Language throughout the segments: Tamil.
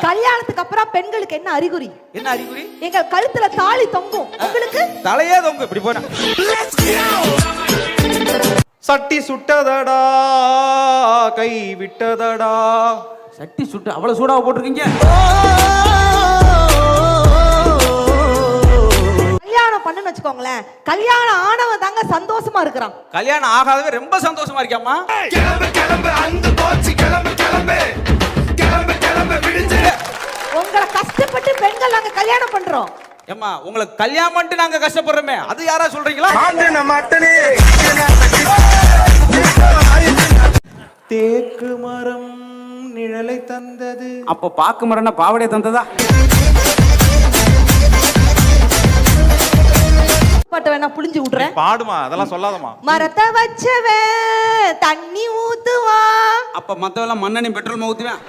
கல்யாணத்துக்கு அப்புறம் பெண்களுக்கு என்ன அறிகுறி? என்ன அறிகுறி? எங்க கழுத்துல தாலி தொங்கும். உங்களுக்கு தலையே தொங்கும். இப்படி போனா சட்டி சுட்டதடா கை விட்டதடா. சட்டி சுட்டு அவ்வளவு சூடாக போட்டிருக்கீங்க. கல்யாணம் பண்ணுன்னு வச்சுக்கோங்களேன், கல்யாணம் ஆனவன் தாங்க சந்தோஷமா இருக்கிறான். கல்யாணம் ஆகாதவே ரொம்ப சந்தோஷமா இருக்காமா. உங்களை கஷ்டப்பட்டு பெண்கள் நாங்க கல்யாணம் பண்றோம். ஏம்மா உங்களுக்கு கல்யாணம் பண்ணிட்டு நாங்க கஷ்டப்படுறோமே, அது யாரா சொல்றீங்களா? தேக்கு மரம் நிழலை தந்தது. அப்ப பாக்கு மரம்னா பாவடைய தந்ததா? பாட்டு வேணா புளிஞ்சு விடுறேன். பாடுமா, அதெல்லாம் சொல்லாதமா. மரத்தை வச்சவன் தண்ணி ஊத்துவா. அப்ப மத்தவெல்லாம் மண்ணெண்ணி பெட்ரோல் ஊத்துவேன்.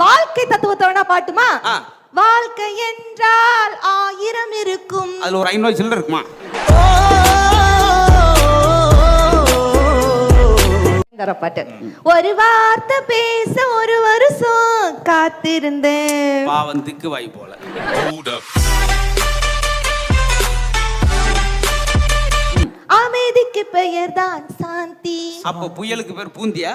வாழ்க்கை தத்துவத்தை வேணா பாட்டுமா. வாழ்க்கை என்றால் 1000 இருக்கும். அதுல ஒரு 500 சில்லற இருக்குமா? பாட்டு. ஒரு வார்த்தை பேச ஒரு வருஷம் காத்திருந்தேன். பாவம் திக்கு வாய் போல. அமைதிக்கு பெயர் தான் சாந்தி. அப்ப புயலுக்கு பேர் பூந்தியா?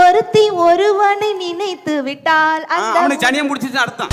ஒருத்தி ஒருவனை நினைத்து விட்டால் அவனுக்கு சனியம் முடிச்சுட்டு அர்த்தம்.